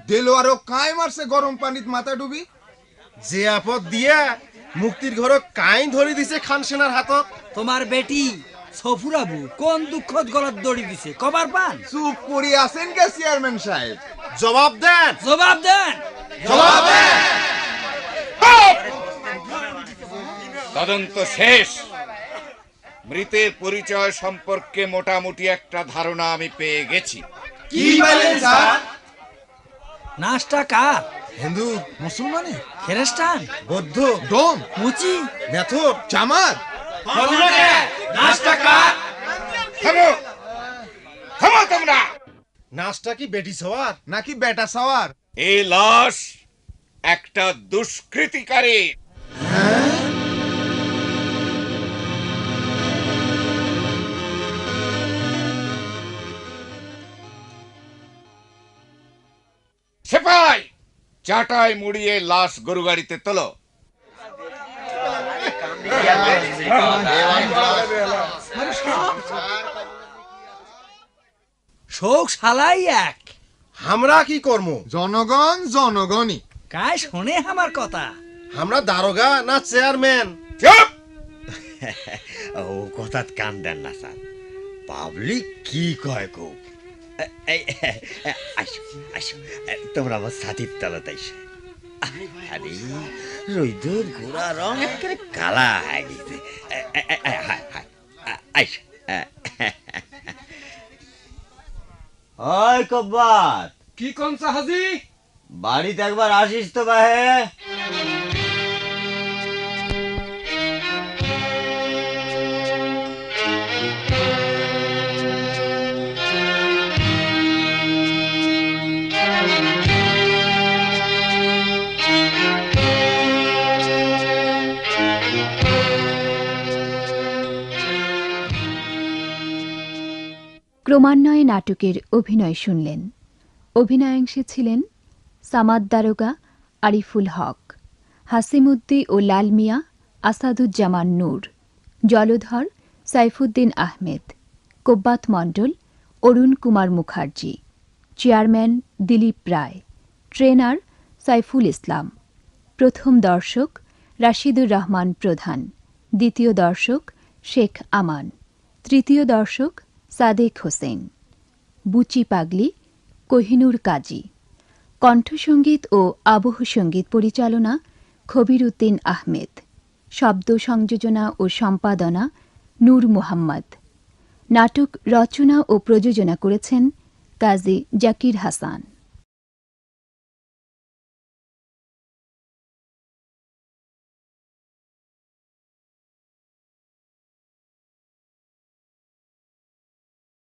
দেলো আরো কায় মারছে গরম পানিত মাথা ডুবি। যে আপদ দিয়া মুক্তির ঘর কাই ধরি দিছে খান সেনার হাতত। তোমার বেটি সফুরাবু কোন দুঃখত গলাত দড়ি দিছে কবার পান? চুপ করি আছেন কে চেয়ারম্যান সাহেব? জবাব দেন, জবাব দেন, জবাব দেন। তদন্ত শেষ। মৃতের পরিচয় সম্পর্কে মোটামুটি একটা ধারণা আমি পেয়ে গেছি। কি বলেন স্যার? নাশটা কার? হিন্দু, মুসলমানে, খ্রিস্টান, বৌদ্ধ, ডোম, মুচি, মেথর, চামার। নাশটা কার? থামো থামো তোমরা। নাচটা কি বেটি সওয়ার নাকি বেটা সাওয়ার? এই লাশ একটা দুষ্কৃতিকারী। সেপাই চাটাই মুড়িয়ে লাশ গরু গাড়িতে তোলো। শোক শালাই এক। আমরা কি কর্ম? জনগণ জনগণই। কায় শোনে আমার কথা? আমরা দারোগা না চেয়ারম্যান? চুপ! ও কথাত কান দেন না স্যার, পাবলিক কি কয় কো। আসো আসো তোমরা আমার সাথীর তলাতে আইসো। আরে রইদুর গোড়া রং একেবারে কালা হয়ে গেছে। আইসো। ওই কব্বাত, কি কোন সাহাজি? বাড়িতে একবার আসিস তো বাহে। ক্রমান্বয়ে নাটকের অভিনয় শুনলেন। অভিনয়াংশে ছিলেন সামাদ দারোগা, আরিফুল হক, হাসিমুদ্দি ও লাল মিয়া, আসাদুজ্জামান নূর, জলধর, সাইফুদ্দিন আহমেদ, কোব্বাত মণ্ডল, অরুণ কুমার মুখার্জি। চেয়ারম্যান দিলীপ রায়। ট্রেনার সাইফুল ইসলাম। প্রথম দর্শক রাশিদুর রহমান প্রধান। দ্বিতীয় দর্শক শেখ আমান। তৃতীয় দর্শক সাদেক হোসেন। বুচি পাগলি কোহিনুর কাজী। কণ্ঠসঙ্গীত ও আবহ সঙ্গীত পরিচালনা খবির উদ্দিন আহমেদ। শব্দ সংযোজনা ও সম্পাদনা নূর মোহাম্মদ। নাটক রচনা ও প্রযোজনা করেছেন কাজী জাকির হাসান।